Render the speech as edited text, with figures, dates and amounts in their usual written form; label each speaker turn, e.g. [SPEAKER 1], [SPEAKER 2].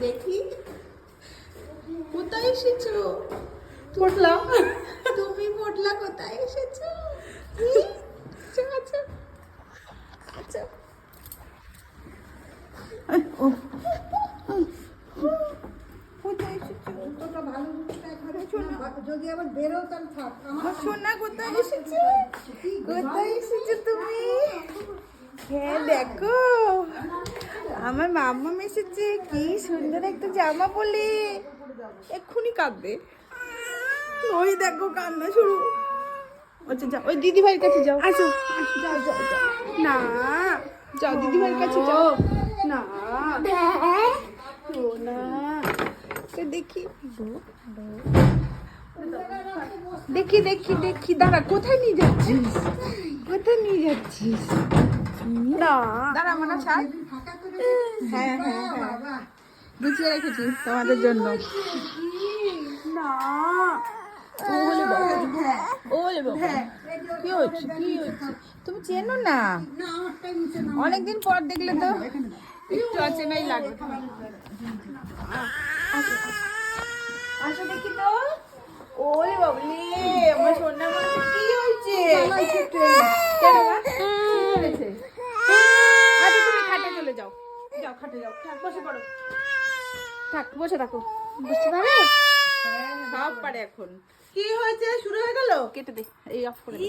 [SPEAKER 1] দেখি কোথায় এসেছো পটলা, তুমি পটলা কোথায় এসেছো? আচ্ছা আচ্ছা আচ্ছা ও কোথায় এসেছো?
[SPEAKER 2] যদি আবার বেরো তাহলে থাক।
[SPEAKER 1] সোনা কোথায় এসেছো? কোথায় এসেছো তুমি? হ্যাঁ দেখো আমার মাম্মা এসেছে, কি সুন্দর একটা জামা পরে, এক্ষুনি কাঁদবে। ওই দেখো কান্না শুরু। আচ্ছা যাও ওই দিদি ভাইয়ের কাছে যাও। আসো যাও যাও যাও। না যাও দিদি ভাইয়ের কাছে যাও। না সোনা দেখি দেখি দেখি দেখি দাঁড়া, কোথায় নিয়ে যাচ্ছিস? কোথায় নিয়ে যাচ্ছিস? না দাঁড়া মনে ছাড়। হ্যাঁ হ্যাঁ হ্যাঁ গুছিয়ে রেখেছি তোমাদের জন্য। না ওলে বাবা, ওলে বাবা, কি হচ্ছে কি হচ্ছে? তুমি চেনো না, অনেকদিন পর দেখলে তো একটু অচেনাই লাগবে। আসো দেখি তো। ওরে বাবলি আমার সোনা মনে কি হয়েছে? কেন মা? কি হয়েছে? আচ্ছা তুমি খাটে চলে যাও, যাও খাটে যাও, থাক বসে পড়ো, থাক বসে থাকো। বুঝতে পারবে? সব পারে এখন। কি হয়েছে? শুরু হয়ে গেল? কেটে দে, এই অফ করে দে।